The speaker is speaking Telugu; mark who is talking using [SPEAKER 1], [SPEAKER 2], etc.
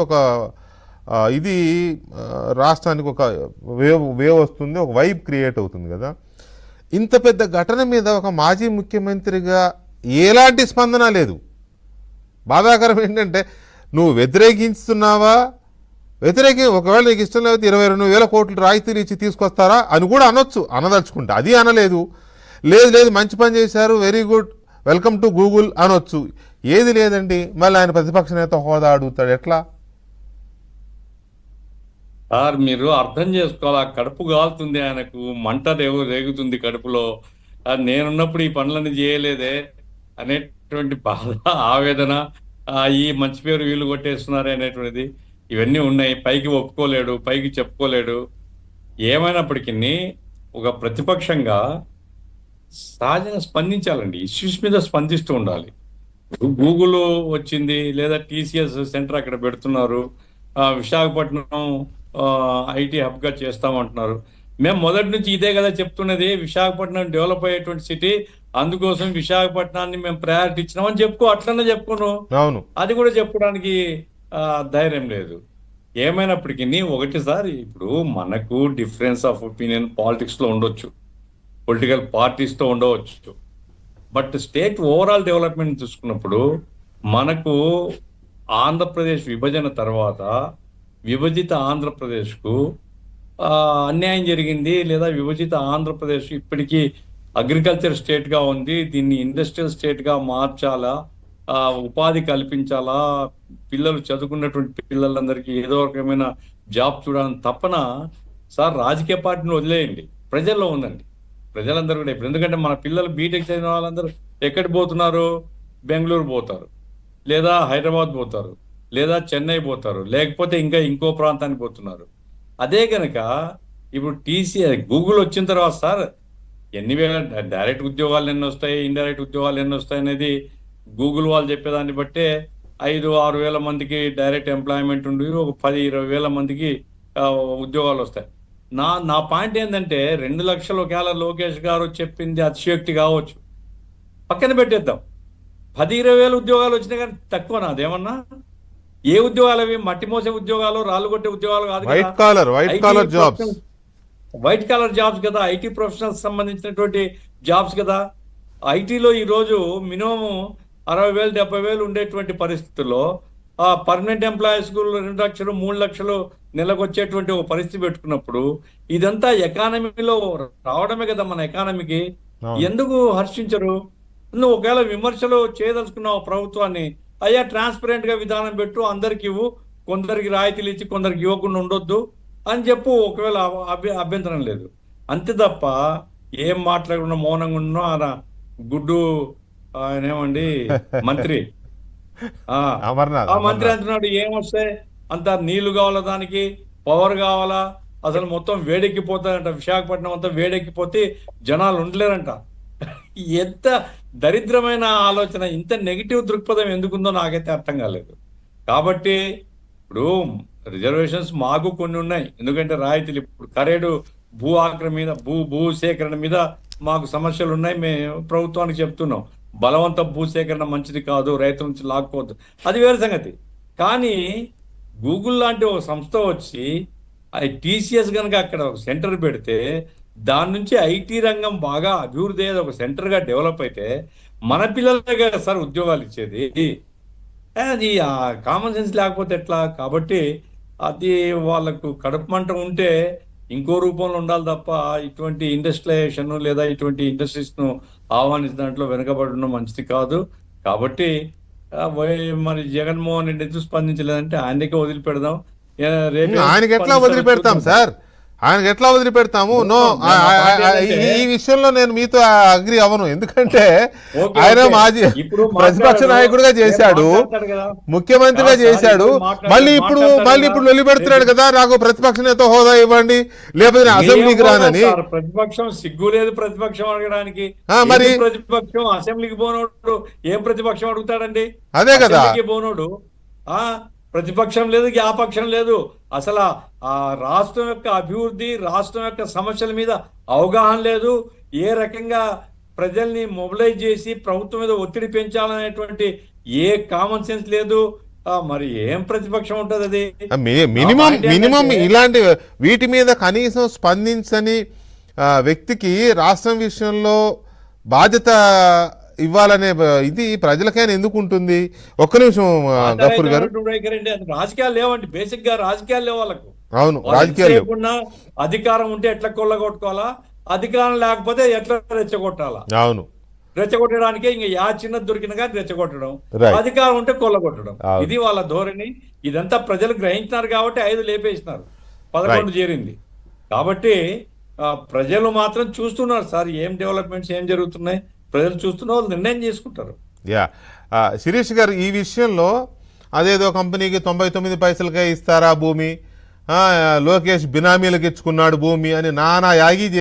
[SPEAKER 1] ఒక ఇది రాష్ట్రానికి ఒక వేవ్ వస్తుంది, ఒక వైబ్ క్రియేట్ అవుతుంది కదా. ఇంత పెద్ద ఘటన మీద ఒక మాజీ ముఖ్యమంత్రిగా ఎలాంటి స్పందన లేదు. బాధాకరం ఏంటంటే నువ్వు వ్యతిరేకిస్తున్నావా, ఒకవేళ నీకు ఇష్టం లేకపోతే 22,000 కోట్లు రాయితీలు ఇచ్చి తీసుకొస్తారా అని కూడా అనొచ్చు, అనదలుచుకుంటా. అది అనలేదు. లేదు మంచి పని చేశారు, very good, welcome to Google అనొచ్చు. ఏది లేదండి. మళ్ళీ ఆయన ప్రతిపక్ష నేత హోదా అడుగుతాడు. ఎట్లా
[SPEAKER 2] సార్ మీరు అర్థం చేసుకోవాలి. కడుపు కాలుతుంది, ఆయనకు మంట రేగుతుంది కడుపులో. నేనున్నప్పుడు ఈ పనులన్నీ చేయలేదే అనేటువంటి బాధ, ఆవేదన, ఈ మంచి పేరు వీళ్ళు కొట్టేస్తున్నారు అనేటువంటిది ఇవన్నీ ఉన్నాయి. పైకి ఒప్పుకోలేడు, పైకి చెప్పుకోలేడు. ఏమైనప్పటికీ ఒక ప్రతిపక్షంగా సహజంగా స్పందించాలండి. ఇష్యూస్ మీద స్పందిస్తూ ఉండాలి. గూగుల్ వచ్చింది, లేదా TCS సెంటర్ అక్కడ పెడుతున్నారు, విశాఖపట్నం ఐటీ హబ్గా చేస్తామంటున్నారు. మేము మొదటి నుంచి ఇదే కదా చెప్తున్నది, విశాఖపట్నం డెవలప్ అయ్యేటువంటి సిటీ, అందుకోసం విశాఖపట్నాన్ని మేము ప్రయారిటీ ఇచ్చినామని అట్లనే చెప్పుకోను.
[SPEAKER 1] అవును,
[SPEAKER 2] అది కూడా చెప్పడానికి ధైర్యం లేదు. ఏమైనప్పటికీ ఒకటి సార్, ఇప్పుడు మనకు డిఫరెన్స్ ఆఫ్ ఒపీనియన్ పాలిటిక్స్ లో ఉండొచ్చు, పొలిటికల్ పార్టీస్తో ఉండవచ్చు, బట్ స్టేట్ ఓవరాల్ డెవలప్మెంట్ చూసుకున్నప్పుడు మనకు ఆంధ్రప్రదేశ్ విభజన తర్వాత విభజిత ఆంధ్రప్రదేశ్కు అన్యాయం జరిగింది, లేదా విభజిత ఆంధ్రప్రదేశ్ ఇప్పటికీ అగ్రికల్చర్ స్టేట్గా ఉంది, దీన్ని ఇండస్ట్రియల్ స్టేట్గా మార్చాలా, ఉపాధి కల్పించాలా, పిల్లలు చదువుకున్నటువంటి పిల్లలందరికీ ఏదో రకమైన జాబ్ చూడాలని తప్పన సార్ రాజకీయ పార్టీని వదిలేయండి, ప్రజల్లో ఉందండి. ప్రజలందరూ కూడా ఇప్పుడు, ఎందుకంటే మన పిల్లలు బీటెక్ చదివిన వాళ్ళందరూ ఎక్కడికి పోతున్నారు? బెంగళూరు పోతారు, లేదా హైదరాబాద్ పోతారు, లేదా చెన్నై పోతారు, లేకపోతే ఇంకో ప్రాంతానికి పోతున్నారు. అదే కనుక ఇప్పుడు గూగుల్ వచ్చిన తర్వాత సార్ ఎన్ని వేల డైరెక్ట్ ఉద్యోగాలు ఎన్ని వస్తాయి, ఇండైరెక్ట్ ఉద్యోగాలు ఎన్ని వస్తాయి అనేది గూగుల్ వాళ్ళు చెప్పేదాన్ని బట్టే 5-6 వేల మందికి డైరెక్ట్ ఎంప్లాయ్మెంట్ ఉండి, ఒక 10-20 వేల మందికి ఉద్యోగాలు వస్తాయి. నా పాయింట్ ఏంటంటే 2 లక్షలు ఒకవేళ లోకేష్ గారు చెప్పింది అతిశయోక్తి కావచ్చు, పక్కన పెట్టేద్దాం. 10-20 వేల ఉద్యోగాలు వచ్చినాయి కానీ తక్కువ అదేమన్నా? ఏ ఉద్యోగాలు అవి? మట్టి మోసే ఉద్యోగాలు, రాళ్ళు కొట్టే ఉద్యోగాలు కాదు, వైట్ కాలర్ జాబ్స్ కదా, ఐటీ ప్రొఫెషనల్స్ సంబంధించినటువంటి జాబ్స్ కదా. ఐటీలో ఈరోజు మినిమం 60,000-70,000 ఉండేటువంటి పరిస్థితుల్లో పర్మనెంట్ ఎంప్లాయీస్ 2 లక్షలు 3 లక్షలు నెలకు వచ్చేటువంటి ఒక పరిస్థితి పెట్టుకున్నప్పుడు ఇదంతా ఎకానమీలో రావడమే కదా మన ఎకానమీకి. ఎందుకు హర్షించరు? నువ్వు ఒకవేళ విమర్శలు చేయదలుచుకున్నావు ప్రభుత్వాన్ని, అయ్యా ట్రాన్స్పరెంట్ గా విధానం పెట్టు, అందరికి ఇవ్వు, కొందరికి రాయితీలు ఇచ్చి కొందరికి ఇవ్వకుండా ఉండొద్దు అని చెప్పు, ఒకవేళ అభ్యంతరం లేదు. అంతే తప్ప ఏం మాట్లాడకుండా మౌనంగా ఉన్నా గుడ్డు ఆయన ఏమండి మంత్రి, ఆ మంత్రి అంటున్నాడు ఏమొస్తాయి, అంత నీళ్లు కావాలా, దానికి పవర్ కావాలా, అసలు మొత్తం వేడెక్కిపోతారంట, విశాఖపట్నం అంతా వేడెక్కిపోతే జనాలు ఉండలేరంట. ఎంత దరిద్రమైన ఆలోచన, ఇంత నెగిటివ్ దృక్పథం ఎందుకుందో నాకైతే అర్థం కాలేదు. కాబట్టి ఇప్పుడు రిజర్వేషన్స్ మాకు కొన్ని ఉన్నాయి, ఎందుకంటే రాయితీలు, ఇప్పుడు కరేడు భూ ఆక్రమణ మీద, భూసేకరణ మీద మాకు సమస్యలు ఉన్నాయి. మేము ప్రభుత్వానికి చెప్తున్నాం, బలవంత భూసేకరణ మంచిది కాదు, రైతుల నుంచి లాక్కోవద్దు, అది వేరే సంగతి. కానీ గూగుల్ లాంటి ఒక సంస్థ వచ్చి TCS కనుక అక్కడ ఒక సెంటర్ పెడితే, దాని నుంచి ఐటీ రంగం బాగా అభివృద్ధి అయ్యేది, ఒక సెంటర్గా డెవలప్ అయితే మన పిల్లలే కదా సార్ ఉద్యోగాలు ఇచ్చేది. అది కామన్ సెన్స్ లేకపోతే ఎట్లా? కాబట్టి అది వాళ్ళకు కడుపు మంట ఉంటే ఇంకో రూపంలో ఉండాలి తప్ప ఇటువంటి ఇండస్ట్రియలైజేషన్ లేదా ఇటువంటి ఇండస్ట్రీస్ను ఆహ్వానించిన దాంట్లో వెనుకబడడం మంచిది కాదు. కాబట్టి మరి జగన్మోహన్ రెడ్డి ఎందుకు స్పందించలేదంటే ఆయనకే వదిలిపెడదాం.
[SPEAKER 1] ఆయనకి ఎట్లా వదిలిపెడతాం సార్? ఆయనకి ఎట్లా వదిలిపెడతాము? నో, ఈ విషయంలో నేను మీతో అగ్రి అవ్వను. ఎందుకంటే ఆయన మాజీ ప్రతిపక్ష నాయకుడిగా చేశాడు, ముఖ్యమంత్రిగా చేశాడు, మళ్ళీ ఇప్పుడు వదిలిపెడుతున్నాడు కదా, నాకు ప్రతిపక్ష నేత హోదా ఇవ్వండి, లేకపోతే అసెంబ్లీకి రానని.
[SPEAKER 2] ప్రతిపక్షం సిగ్గు లేదు ప్రతిపక్షం అడగడానికి. మరి ప్రతిపక్షం అసెంబ్లీకి పోనోడు ఏం ప్రతిపక్షం అడుగుతాడండి?
[SPEAKER 1] అదే కదా,
[SPEAKER 2] పోనోడు ప్రతిపక్షం లేదు, జ్ఞాపక్షం లేదు. అసలు ఆ రాష్ట్రం యొక్క అభివృద్ధి, రాష్ట్రం యొక్క సమస్యల మీద అవగాహన లేదు. ఏ రకంగా ప్రజల్ని మొబిలైజ్ చేసి ప్రభుత్వం మీద ఒత్తిడి పెంచాలనేటువంటి ఏ కామన్ సెన్స్ లేదు. మరి ఏం ప్రతిపక్షం ఉంటుంది అది?
[SPEAKER 1] మినిమం
[SPEAKER 2] పాయింట్
[SPEAKER 1] మినిమం
[SPEAKER 2] ఏంటంటే,
[SPEAKER 1] ఇలాంటి వీటి మీద కనీసం స్పందించని వ్యక్తికి రాష్ట్రం విషయంలో బాధ్యత ఇవ్వాలనే ఇది ప్రజలకైనా ఎందుకు ఉంటుంది? ఒక్క నిమిషం గఫూర్ గారు.
[SPEAKER 2] వైఖరి అది రాజకీయాలు లేవండి, బేసిక్ గా రాజకీయాలు లేవు వాళ్ళకు.
[SPEAKER 1] అవును,
[SPEAKER 2] వాళ్ళు
[SPEAKER 1] రాజకీయాలు లేవు.
[SPEAKER 2] ఎంతసేపు ఉన్నా అధికారం ఉంటే ఎట్లా కొల్లగొట్టుకోవాలా, అధికారం లేకపోతే ఎట్లా రెచ్చగొట్టాలా,
[SPEAKER 1] అవును,
[SPEAKER 2] రెచ్చగొట్టడానికే ఇంకా చిన్నది దొరికిన కానీ రెచ్చగొట్టడం,
[SPEAKER 1] Right.
[SPEAKER 2] అధికారం ఉంటే కొల్లగొట్టడం.
[SPEAKER 1] అవును.
[SPEAKER 2] ఇది వాళ్ళ ధోరణి. ఇదంతా ప్రజలు గ్రహించినారు కాబట్టి 5 లేపేసినారు, 11 చేరింది. కాబట్టి ప్రజలు మాత్రం చూస్తున్నారు సార్, ఏం డెవలప్మెంట్స్ ఏం జరుగుతున్నాయి ప్రజలు చూస్తున్న వాళ్ళు నిర్ణయం చేసుకుంటారు.
[SPEAKER 1] యా శిరీష్ గారు, ఈ విషయంలో అదేదో కంపెనీకి 99 పైసలకే ఇస్తారా భూమి, లోకేష్ బినామీలకు ఇచ్చుకున్నాడు భూమి అని నానా యాగి